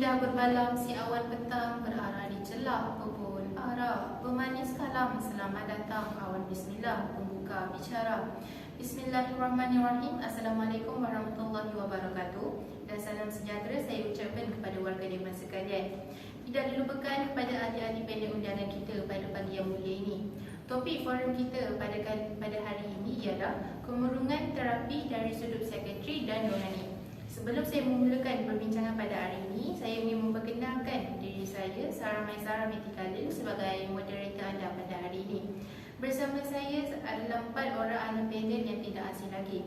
Indah bermalam si awan petang berarah di celah kebun arah. Pemanis kalam selamat datang awan bismillah pembuka bicara. Bismillahirrahmanirrahim. Assalamualaikum warahmatullahi wabarakatuh. Dan salam sejahtera saya ucapkan kepada warga Dewan sekalian. Tidak dilupakan kepada ahli-ahli panel undangan kita pada pagi yang mulia ini. Topik forum kita pada hari ini ialah kemurungan terapi dari sudut psikiatri dan rohani. Sebelum saya memulakan perbincangan pada hari ini, saya ingin memperkenalkan diri saya, Sarah Maisara Metikalil, sebagai moderator anda pada hari ini. Bersama saya adalah 4 orang ahli panel yang tidak asing lagi.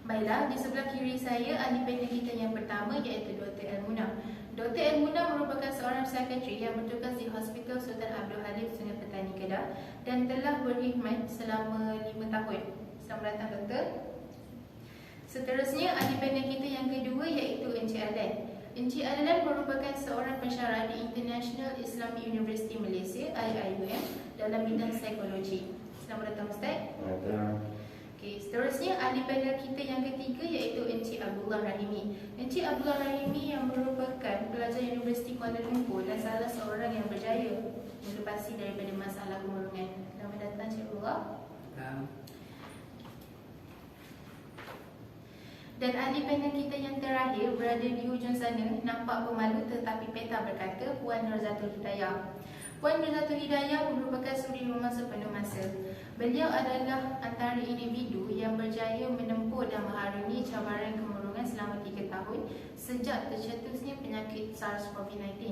Baiklah, di sebelah kiri saya ahli panel kita yang pertama iaitu Dr. Elmuna. Dr. Elmuna merupakan seorang psikiatri yang bertugas di Hospital Sultan Abdul Halim Sungai Petani Kedah dan telah berkhidmat selama 5 tahun. Selamat datang, Doktor. Seterusnya, ahli panel kita yang kedua iaitu Encik Adlan. Encik Adlan merupakan seorang pensyarah di International Islamic University Malaysia (IIUM) dalam bidang psikologi. Selamat datang, Ustaz. Okey, seterusnya ahli panel kita yang ketiga iaitu Encik Abdullah Rahimi. Encik Abdullah Rahimi yang merupakan pelajar Universiti Kuala Lumpur dan salah seorang yang berjaya melepasi daripada masalah kemurungan. Selamat datang, Encik Abdullah. Dan ahli panel kita yang terakhir berada di hujung sana, nampak pemalu tetapi peta berkata, Puan Nurzatul Hidayah. Puan Nurzatul Hidayah merupakan suri rumah sepenuh masa. Beliau adalah antara individu yang berjaya menempuh dan mengharungi cabaran kemurungan selama 3 tahun sejak tercetusnya penyakit SARS-CoV-19.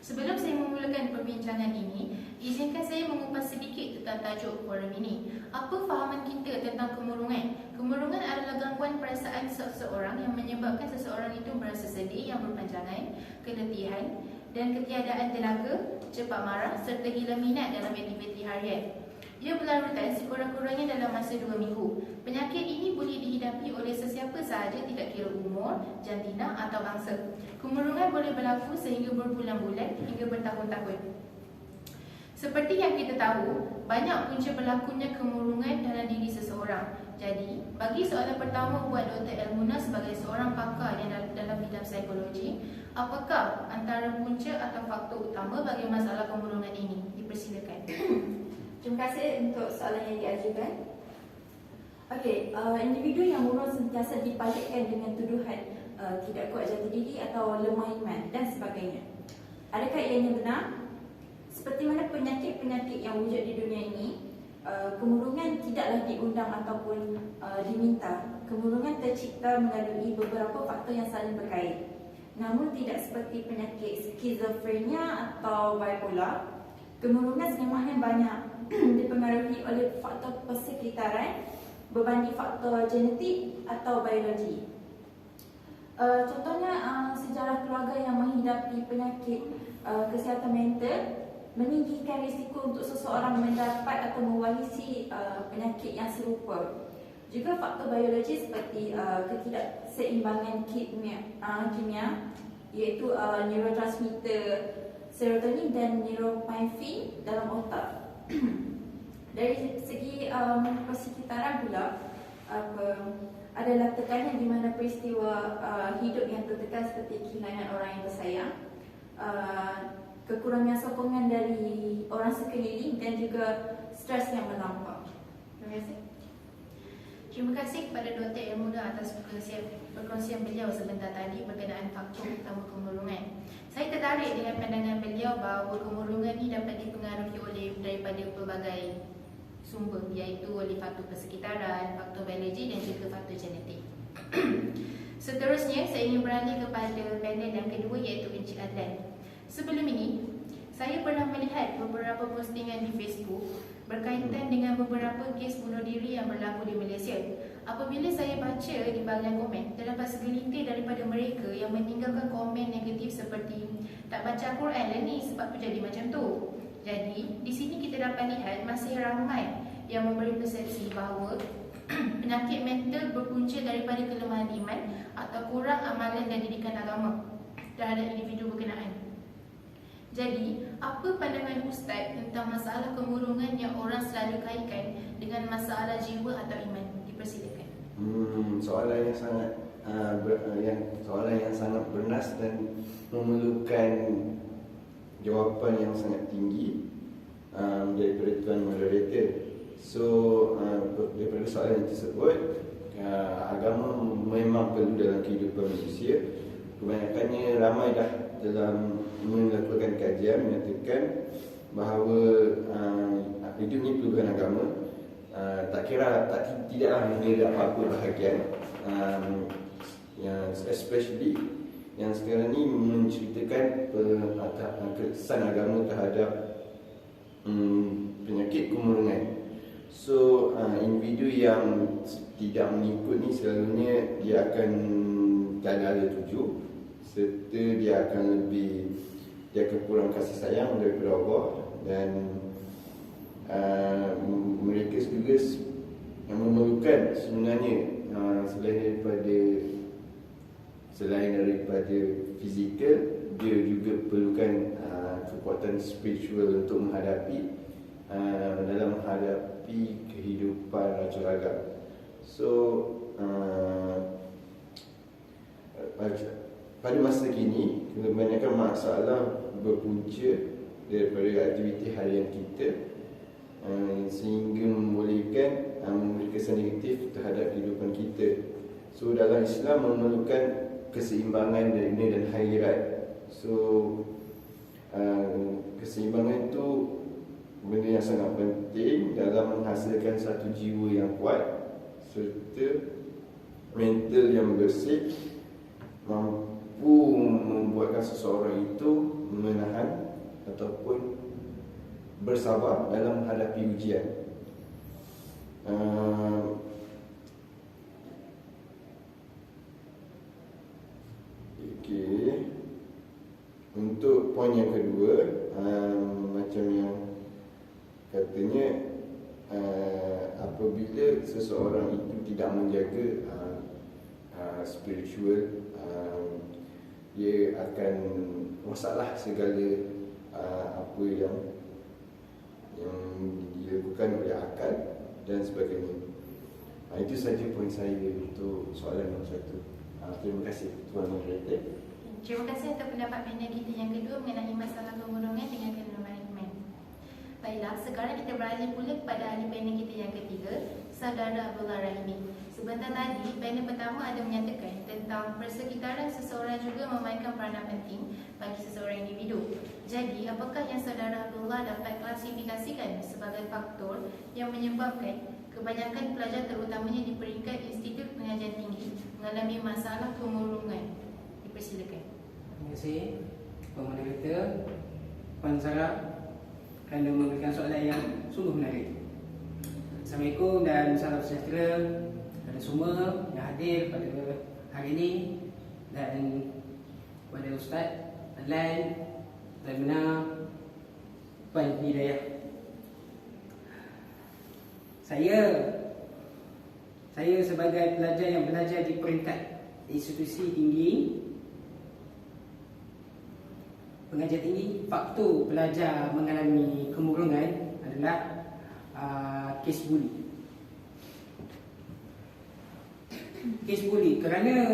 Sebelum saya memulakan perbincangan ini, izinkan saya mengupas sedikit tentang tajuk forum ini. Apa fahaman kita tentang kemurungan? Kemurungan adalah gangguan perasaan seseorang yang menyebabkan seseorang itu merasa sedih yang berpanjangan, keletihan dan ketiadaan tenaga, cepat marah serta hilang minat dalam aktiviti harian. Ia berlarutan sekurang-kurangnya dalam masa 2 minggu. Penyakit ini boleh dihidapi oleh sesiapa sahaja tidak kira umur, jantina atau bangsa. Kemurungan boleh berlaku sehingga berbulan-bulan hingga bertahun-tahun. Seperti yang kita tahu, banyak punca berlakunya kemurungan dalam diri seseorang. Jadi, bagi soalan pertama buat Dr. Elmuna sebagai seorang pakar yang dalam bidang psikologi, apakah antara punca atau faktor utama bagi masalah kemurungan ini? Dipersilakan. Terima kasih untuk soalan yang diajukan. Okey, individu yang murung sentiasa dipalikkan dengan tuduhan tidak kuat jati diri atau lemah iman dan sebagainya. Adakah ianya benar? Seperti mana penyakit-penyakit yang wujud di dunia ini, kemurungan tidaklah diundang ataupun diminta. Kemurungan tercipta melalui beberapa faktor yang saling berkait. Namun tidak seperti penyakit skizofrenia atau bipolar, kemurungan sebenarnya banyak dipengaruhi oleh faktor persekitaran berbanding faktor genetik atau biologi. Contohnya, sejarah keluarga yang menghidapi penyakit kesihatan mental meninggikan risiko untuk seseorang mendapat atau mewarisi penyakit yang serupa. Juga faktor biologi seperti ketidakseimbangan kimia iaitu neurotransmitter serotonin dan neuropinephrine dalam otak. Dari segi persekitaran pula, adalah tekanan di mana peristiwa hidup yang tertekan seperti kehilangan orang yang tersayang, kekurangan sokongan dari orang sekeliling dan juga stres yang melampau. Terima kasih. Terima kasih kepada Dr. Elmuna atas perkongsian beliau sebentar tadi berkenaan faktor utama kemurungan. Saya tertarik dengan pandangan beliau bahawa kemurungan ini dapat dipengaruhi daripada pelbagai sumber, iaitu oleh faktor persekitaran, faktor biologi dan juga faktor genetik. Seterusnya, saya ingin beralih kepada panel yang kedua iaitu Encik Adlan. Sebelum ini, saya pernah melihat beberapa postingan di Facebook berkaitan dengan beberapa kes bunuh diri yang berlaku di Malaysia. Apabila saya baca di bahagian komen, terdapat segelintir daripada mereka yang meninggalkan komen negatif seperti tak baca Quran lah ni sebab tu jadi macam tu. Jadi, di sini kita dapat lihat masih ramai yang memberi persepsi bahawa penyakit mental berpunca daripada kelemahan iman atau kurang amalan dan didikan agama terhadap individu berkenaan. Jadi, apa pandangan Ustaz tentang masalah kemurungan yang orang selalu kaitkan dengan masalah jiwa atau iman? Dipersilakan. Soalan yang sangat soalan yang sangat bernas dan memerlukan jawapan yang sangat tinggi daripada tuan moderator. So daripada soalan tersebut, agama memang perlu dalam kehidupan manusia. Kebanyakannya ramai dah dalam melakukan kajian menyatakan bahawa hidup ni perlukan agama. Tidaklah mengira apa-apa bahagian, yang especially yang sekarang ni menceritakan kesan agama terhadap penyakit kemurungan. So individu yang tidak mengikut ni selalunya dia akan gagal tuju, serta dia akan kurang kasih sayang daripada Allah, dan mereka juga yang memerlukan sebenarnya selain daripada fizikal, dia juga perlukan kekuatan spiritual untuk menghadapi kehidupan ragam. So pada masa kini, kebanyakan masalah berpunca daripada aktiviti harian kita, sehingga membolehkan memberi kesan negatif terhadap kehidupan kita. So dalam Islam memerlukan keseimbangan dunia dan akhirat. So keseimbangan itu benda yang sangat penting dalam menghasilkan satu jiwa yang kuat serta mental yang bersih, mampu membuatkan seseorang itu menahan ataupun bersabar dalam menghadapi ujian. Untuk poin yang kedua, macam yang katanya, apabila seseorang itu tidak menjaga spiritual, dia akan masalah segala apa yang dilakukan oleh akal dan sebagainya. Itu saja poin saya untuk soalan nombor 1. Terima kasih Tuan Moderator. Terima kasih untuk pendapat panel kita yang kedua mengenai masalah kemurungan dengan kemurahan. Baiklah, sekarang kita beralih pula kepada ahli panel kita yang ketiga, Saudara Abdullah Rahimi. Sebentar tadi, panel pertama ada menyatakan tentang persekitaran seseorang juga memainkan peranan penting bagi seseorang individu. Jadi, apakah yang Saudara Abdullah dapat klasifikasikan sebagai faktor yang menyebabkan kebanyakan pelajar terutamanya di peringkat Institut Pengajian Tinggi mengalami masalah kemurungan? Dipersilakan. Terima kasih Puan Moderator, Puan Sarah, kerana memberikan soalan yang sungguh menarik. Assalamualaikum dan salam sejahtera kepada semua yang hadir pada hari ini, dan kepada Ustaz Adlan dan benar Puan Hidayah. Saya sebagai pelajar yang belajar di peringkat institusi tinggi pengajian tinggi, faktor pelajar mengalami kemurungan adalah kes buli. Kes buli, kerana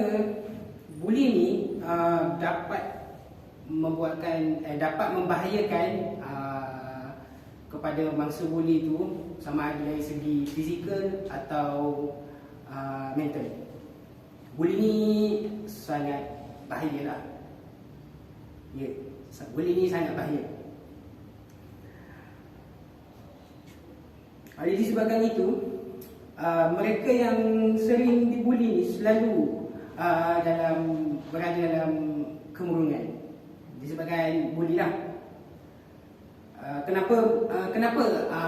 buli ni dapat membahayakan kepada mangsa buli tu, sama ada dari segi fizikal atau mental. Buli ni sangat bahayalah. Ya, buli ni sangat bahaya. Oleh disebabkan itu, mereka yang sering dibuli ni selalu berada dalam kemurungan disebabkan buli lah. Kenapa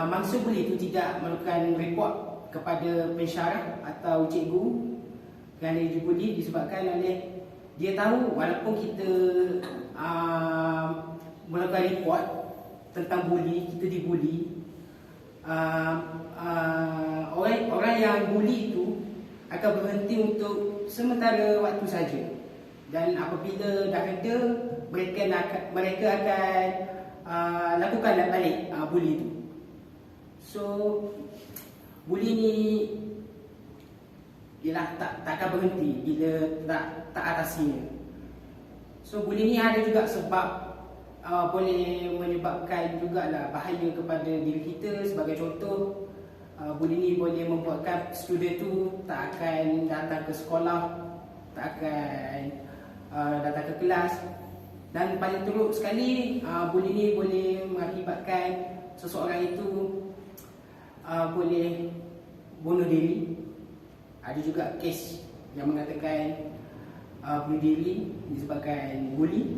mangsa buli itu tidak melakukan report kepada pensyarah atau cikgu kerana dibuli? Disebabkan oleh dia tahu walaupun kita melakukan report tentang buli, kita dibuli, orang yang buli itu akan berhenti untuk sementara waktu saja, dan apabila dah reda, mereka akan lakukan balik buli itu. So buli ni Dia tak akan berhenti bila tak atasinya. So bullying ni ada juga sebab boleh menyebabkan jugalah bahaya kepada diri kita. Sebagai contoh, bullying ni boleh membuatkan student tu tak akan datang ke sekolah, tak akan datang ke kelas. Dan paling teruk sekali, bullying ni boleh mengakibatkan seseorang itu boleh bunuh diri. Ada juga kes yang mengatakan bunuh diri disebabkan bully.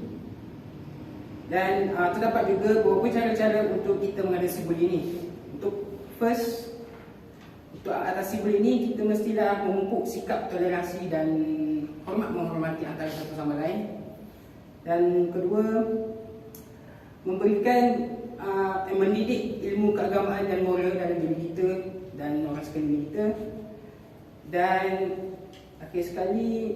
Dan terdapat juga beberapa cara-cara untuk kita mengatasi bully ni. Untuk atasi bully ni, kita mestilah memupuk sikap toleransi dan menghormati antara satu sama lain. Dan kedua, mendidik ilmu keagamaan dan moral dalam diri kita dan orang sekeliling kita. Dan akhir sekali,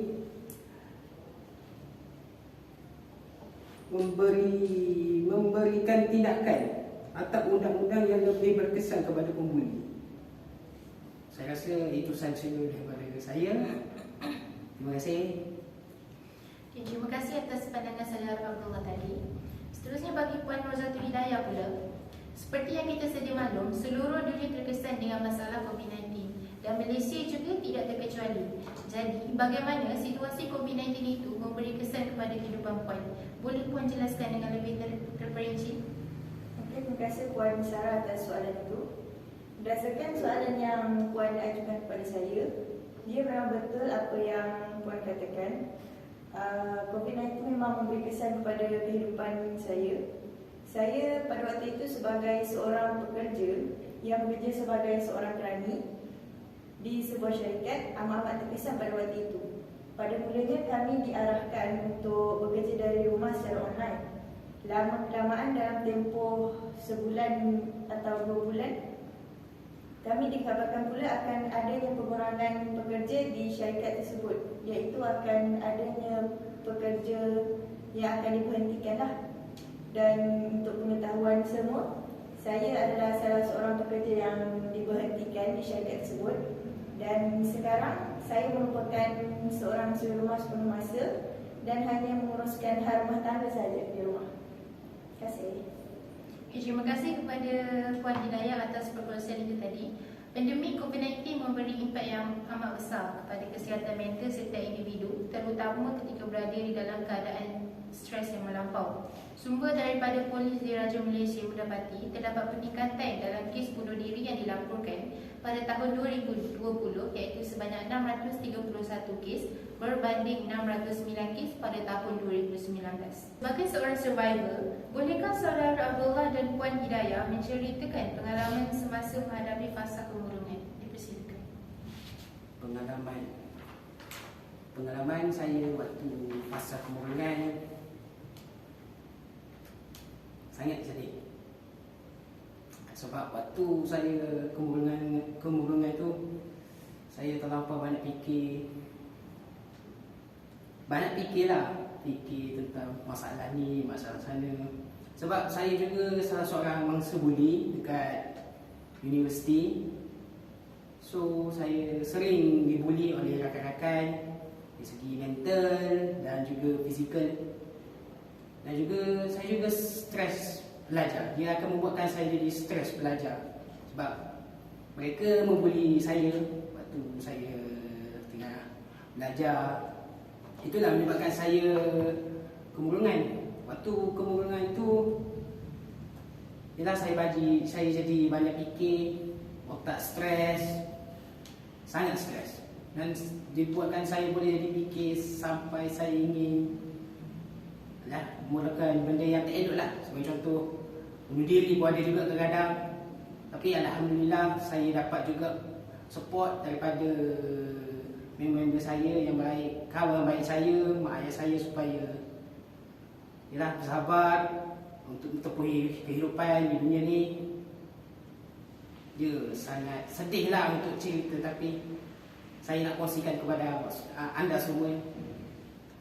memberikan tindakan atau undang-undang yang lebih berkesan kepada pembuli. Saya rasa itu sahaja daripada saya. Terima kasih. Okay, terima kasih atas pandangan saudara Abdullah tadi. Seterusnya bagi Puan Rozatul Hidayah pula. Seperti yang kita sedia maklum, seluruh dunia terkesan dengan masalah COVID-19 dan Malaysia juga tidak terkecuali. Jadi, bagaimana situasi COVID-19 itu memberi kesan kepada kehidupan Puan? Boleh Puan jelaskan dengan lebih terperinci? Okey, terima kasih Puan Sarah atas soalan itu. Berdasarkan soalan yang Puan ajukan kepada saya, dia memang betul apa yang Puan katakan. COVID-19 memang memberi kesan kepada kehidupan saya. Saya pada waktu itu sebagai seorang pekerja yang bekerja sebagai seorang kerani di sebuah syarikat amat terkesan pada waktu itu. Pada mulanya kami diarahkan untuk bekerja dari rumah secara online. Lama-kelamaan dalam tempoh sebulan atau 2 bulan, kami dikabarkan pula akan adanya pengurangan pekerja di syarikat tersebut, iaitu akan adanya pekerja yang akan diberhentikanlah. Dan untuk pengetahuan semua, saya adalah salah seorang pekerja yang diberhentikan di syarikat tersebut. Dan sekarang saya merupakan seorang suri rumah sepenuh masa dan hanya menguruskan hal rumah tangga saja di rumah. Terima kasih. Okay, terima kasih kepada Puan Hidayah atas perkongsian itu tadi. Pandemik COVID-19 memberi impak yang amat besar kepada kesihatan mental serta individu, terutama ketika berada di dalam keadaan stres yang melampau. Sumber daripada Polis Diraja Malaysia mendapati terdapat peningkatan dalam kes bunuh diri yang dilaporkan pada tahun 2020, iaitu sebanyak 631 kes berbanding 609 kes pada tahun 2019. Sebagai seorang survivor, bolehkah saudara Abdullah dan Puan Hidayah menceritakan pengalaman semasa menghadapi fasa kemurungan? Dipersilakan. Pengalaman saya waktu fasa kemurungan sangat sedih. Sebab waktu saya kemurungan itu, saya terlampau banyak fikir tentang masalah ni, masalah sana. Sebab saya juga salah seorang mangsa buli dekat universiti. So saya sering dibuli oleh rakan-rakan dari segi mental dan juga fizikal. Dan juga saya juga stres belajar. Dia akan membuatkan saya jadi stres belajar. Sebab mereka membuli saya waktu saya tengah belajar. Itulah menyebabkan saya kemurungan. Waktu kemurungan itu, ialah saya jadi banyak fikir, otak stres, sangat stres. Dan dibuatkan saya boleh jadi fikir sampai saya ingin mulakan benda yang tak elok lah. Sebagai contoh, bunuh diri pun ada juga kadang-kadang. Tapi alhamdulillah saya dapat juga support daripada member-member saya yang baik, kawan baik saya, mak ayah saya, supaya bersabar untuk menempuhi kehidupan di dunia ni. Dia sangat sedih lah untuk cerita, tapi saya nak kongsikan kepada anda semua.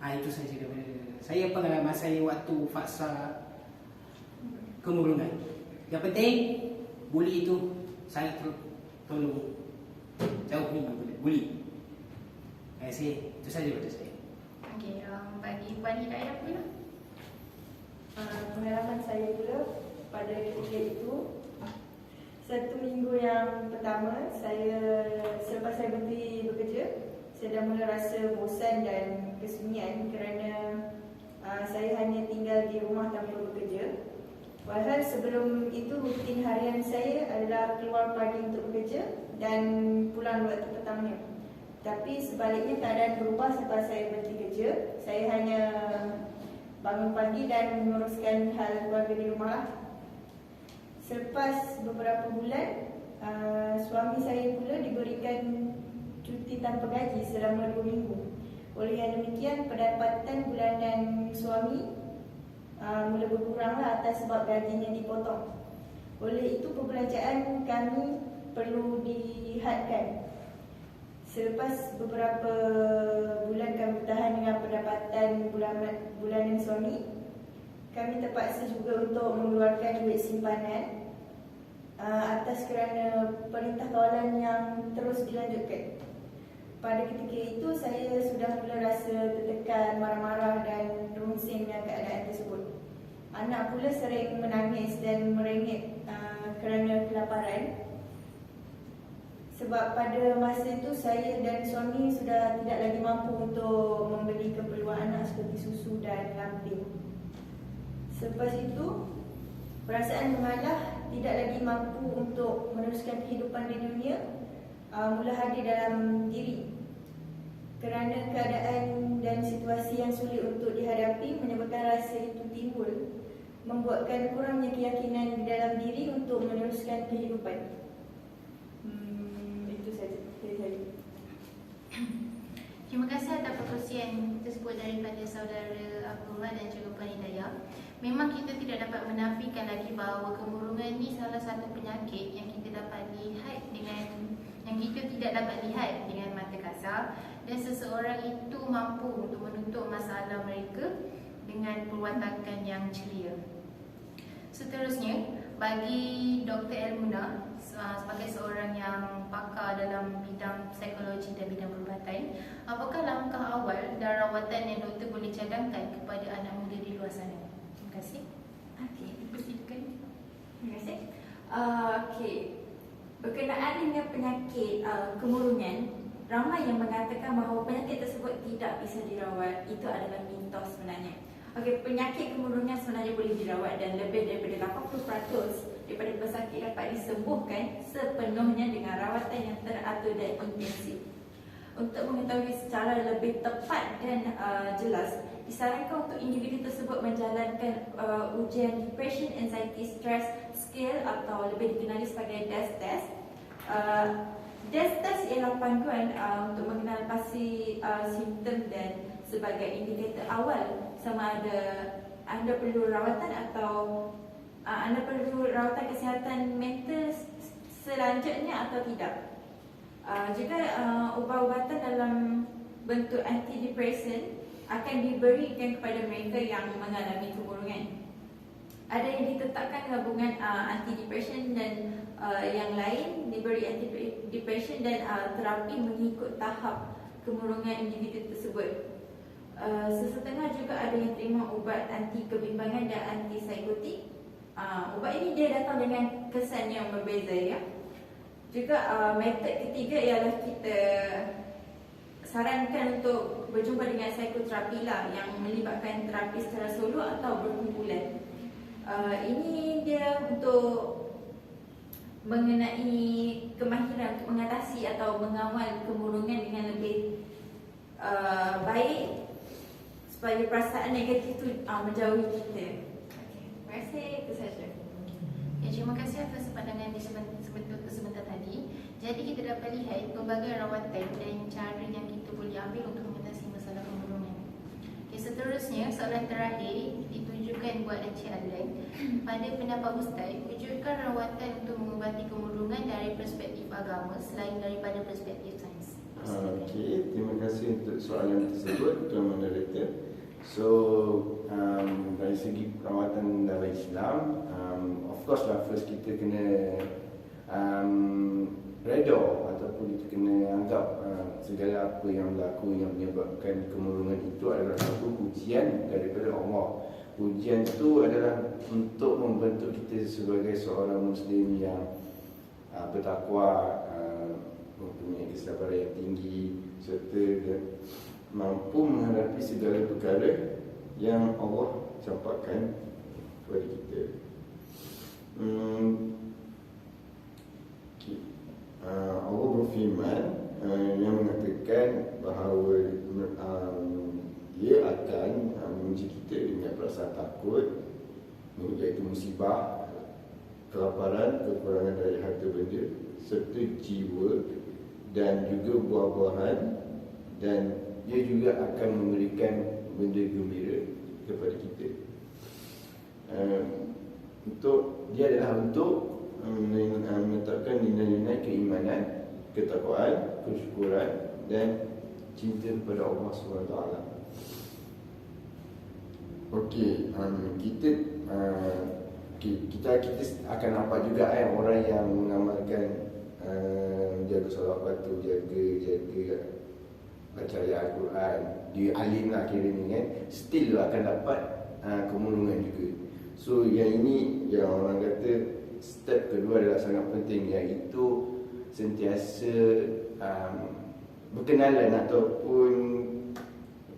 Itu saja daripada saya, pengalaman saya waktu fasa kemurungan. Yang penting, bully itu sangat tolong jauhi bully. Terima kasih. Itu saja pada saya. Okey, bagi Puan Hidayah pula. Pengalaman saya pula pada ketika itu, 1 minggu yang pertama selepas saya berhenti bekerja, saya dah mula rasa bosan dan kesunyian kerana saya hanya tinggal di rumah tanpa bekerja. Padahal sebelum itu rutin harian saya adalah keluar pagi untuk bekerja dan pulang waktu petangnya. Tapi sebaliknya keadaan berubah selepas saya berhenti kerja. Saya hanya bangun pagi dan menguruskan hal keluarga di rumah. Selepas beberapa bulan, suami saya pula diberikan cuti tanpa gaji selama 2 minggu. Oleh yang demikian, pendapatan bulanan suami mula berkuranglah atas sebab gajinya dipotong. Oleh itu, perbelanjaan kami perlu dihadkan. Selepas beberapa bulan kami bertahan dengan pendapatan bulanan suami, kami terpaksa juga untuk mengeluarkan duit simpanan atas kerana perintah kawalan yang terus dilanjutkan. Pada ketika itu, saya sudah mula rasa tertekan, marah-marah dan rungsing dengan keadaan tersebut. Anak pula sering menangis dan merengek kerana kelaparan. Sebab pada masa itu saya dan suami sudah tidak lagi mampu untuk membeli keperluan anak seperti susu dan lampin. Selepas itu, perasaan mengalah, tidak lagi mampu untuk meneruskan kehidupan di dunia mula hadir dalam diri. Kerana keadaan dan situasi yang sulit untuk dihadapi menyebabkan rasa itu timbul, membuatkan kurangnya keyakinan di dalam diri untuk meneruskan kehidupan. Itu saja dari saya. Terima kasih atas perkongsian tersebut daripada saudara Abdullah dan juga Puan Hidayah. Memang kita tidak dapat menafikan lagi bahawa kemurungan ni salah satu penyakit yang kita dapat lihat yang kita tidak dapat lihat dengan mata kasar, dan seseorang itu mampu untuk menutup masalah mereka dengan perwatakan yang ceria. Seterusnya, bagi Dr. Elmuna sebagai seorang yang pakar dalam bidang psikologi dan bidang perubatan, apakah langkah awal dan rawatan yang doktor boleh cadangkan kepada anak muda di luar sana? Terima kasih. Okey. Dipersilakan. Terima kasih. Okey. Berkenaan dengan penyakit kemurungan, ramai yang mengatakan bahawa penyakit tersebut tidak bisa dirawat. Itu adalah mitos sebenarnya. Okey, penyakit kemurungan sebenarnya boleh dirawat dan lebih daripada 80% daripada pesakit dapat disembuhkan sepenuhnya dengan rawatan yang teratur dan intensif. Untuk mengetahui secara lebih tepat dan jelas, disarankan untuk individu tersebut menjalankan ujian Depression Anxiety Stress Scale atau lebih dikenali sebagai DASS test. DASS test ialah panduan untuk mengenal pasti simptom dan sebagai indikator awal sama ada anda perlu rawatan atau anda perlu rawatan kesihatan mental selanjutnya atau tidak. Jika ubat-ubatan dalam bentuk antidepresan akan diberikan kepada mereka yang mengalami kemurungan. Ada yang ditetapkan gabungan antidepresan dan yang lain diberi antidepresan dan terapi mengikut tahap kemurungan individu tersebut. Sesetengah juga ada yang terima ubat anti kebimbangan dan anti psikotik. Ubat ini dia datang dengan kesan yang berbeza ya. Juga metod ketiga ialah kita sarankan untuk berjumpa dengan psikoterapi lah, yang melibatkan terapi secara solo atau berkumpulan. Ini dia untuk mengenai kemahiran untuk mengatasi atau mengawal kemurungan dengan lebih baik supaya perasaan negatif itu menjauhi kita. Terima kasih, itu saja. Ya, terima kasih atas pandangan di sebentar tadi. Jadi kita dapat lihat pelbagai rawatan dan cara yang kita boleh ambil untuk mengatasi masalah kemurungan. Okay, seterusnya, soalan terakhir ditujukan buat Encik Adlan. Pada pendapat Ustaz, wujudkan rawatan untuk mengubati kemurungan dari perspektif agama selain daripada perspektif sains? Okey, terima kasih untuk soalan tersebut, Tuan Moderator. So, dari segi perawatan dalam Islam, of course lah, first kita kena reda ataupun kita kena anggap segala apa yang berlaku yang menyebabkan kemurungan itu adalah satu ujian daripada Allah. Ujian itu adalah untuk membentuk kita sebagai seorang Muslim yang bertakwa, mempunyai kesabaran yang tinggi serta mampu menghadapi segala perkara yang Allah campakkan kepada kita. Allah berfirman yang mengatakan bahawa dia akan menguji kita dengan perasaan takut, iaitu musibah, kelaparan, kekurangan dari harta benda serta jiwa dan juga buah-buahan, dan dia juga akan memberikan benda gembira kepada kita. Dia adalah untuk menetapkan nilai-nilai keimanan, ketakwaan, kesyukuran dan cinta kepada Allah SWT. Okey, kita akan nampak juga orang yang mengamalkan jaga solat waktu, jaga baca ayat Al-Quran, dia alim lah kiranya kan, still akan dapat kemurungan juga. So yang ini yang orang kata step kedua adalah sangat penting, iaitu sentiasa berkenalan ataupun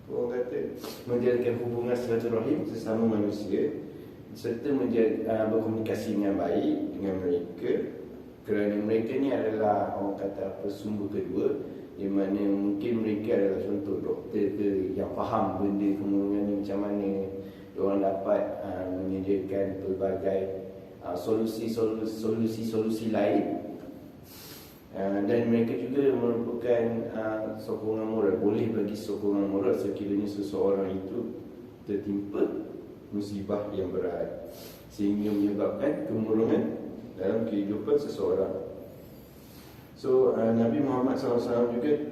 orang kata menjalankan hubungan silaturahim sesama manusia serta berkomunikasi dengan baik dengan mereka, kerana mereka ni adalah orang kata sumber kedua, di mana mungkin mereka adalah contoh doktor ke yang faham benda kemurungan ni macam mana, diorang dapat menyediakan pelbagai solusi lain, dan mereka juga merupakan sokongan moral, boleh bagi sokongan moral sekiranya seseorang itu tertimpa musibah yang berat sehingga menyebabkan kemurungan dalam kehidupan seseorang. So Nabi Muhammad SAW juga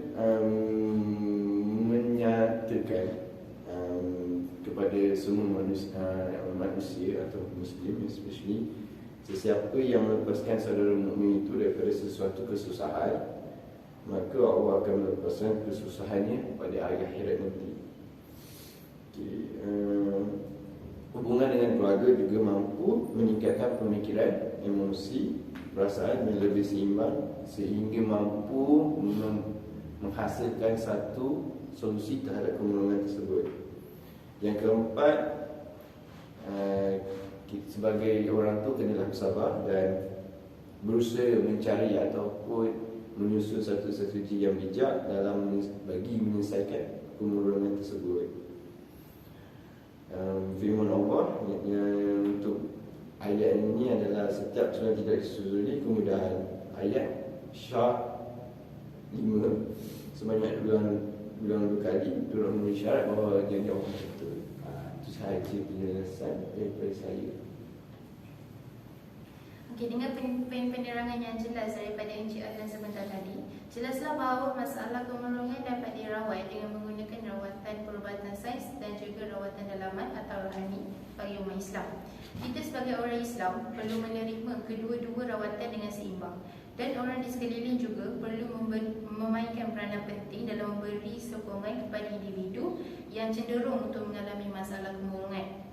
menyatakan kepada semua manusia atau Muslim especially, sesiapa yang melepaskan saudara mukmin itu daripada sesuatu kesusahan, maka Allah akan melepaskan kesusahannya pada hari akhirat nanti. Hubungan dengan keluarga juga mampu meningkatkan pemikiran, emosi, perasaan yang lebih seimbang sehingga mampu menghasilkan satu solusi terhadap kemurungan tersebut. Yang keempat, sebagai orang tu kenalah bersabar dan berusaha mencari ataupun menyusun satu strategi yang bijak dalam bagi menyelesaikan kemurungan tersebut. Firman Allah yang untuk ayat ini adalah setiap seorang tidak disusuli kemudahan. Ayat Syah 5 sebanyak ulang 2 kali turut memberi syarat bahawa janji Allah betul. Itu sahaja penjelasan daripada saya. Okey, dengan penerangan yang jelas daripada Encik Adlan sebentar tadi, jelaslah bahawa masalah kemurungan dapat dirawat dengan menggunakan rawatan perubatan sains dan juga rawatan dalaman atau rohani bagi umat Islam. Kita sebagai orang Islam perlu menerima kedua-dua rawatan dengan seimbang, dan orang di sekeliling juga perlu memainkan peranan penting dalam memberi sokongan kepada individu yang cenderung untuk mengalami masalah kemurungan.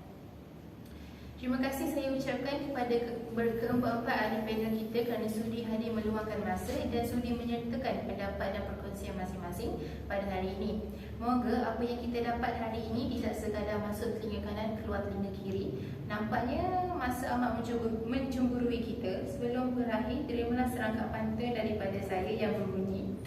Terima kasih saya ucapkan kepada keempat-empat ahli panel kita kerana sudi hadir meluangkan masa dan sudi menyertakan pendapat dan perkongsian masing-masing pada hari ini. Moga apa yang kita dapat hari ini tidak sekadar masuk telinga kanan keluar telinga kiri. Nampaknya masa amat mencemburui kita. Sebelum berakhir, terimalah serangkap pantun daripada saya yang berbunyi: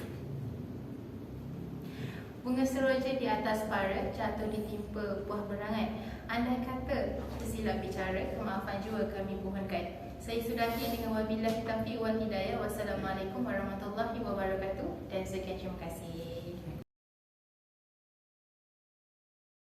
bunga seroja di atas para jatuh ditimpa buah berangan. Andai kata tersilap bicara, kemaafan juga kami mohonkan. Saya sudahi dengan wabillahi taufiq wal hidayah. Wassalamualaikum warahmatullahi wabarakatuh dan sekian terima kasih.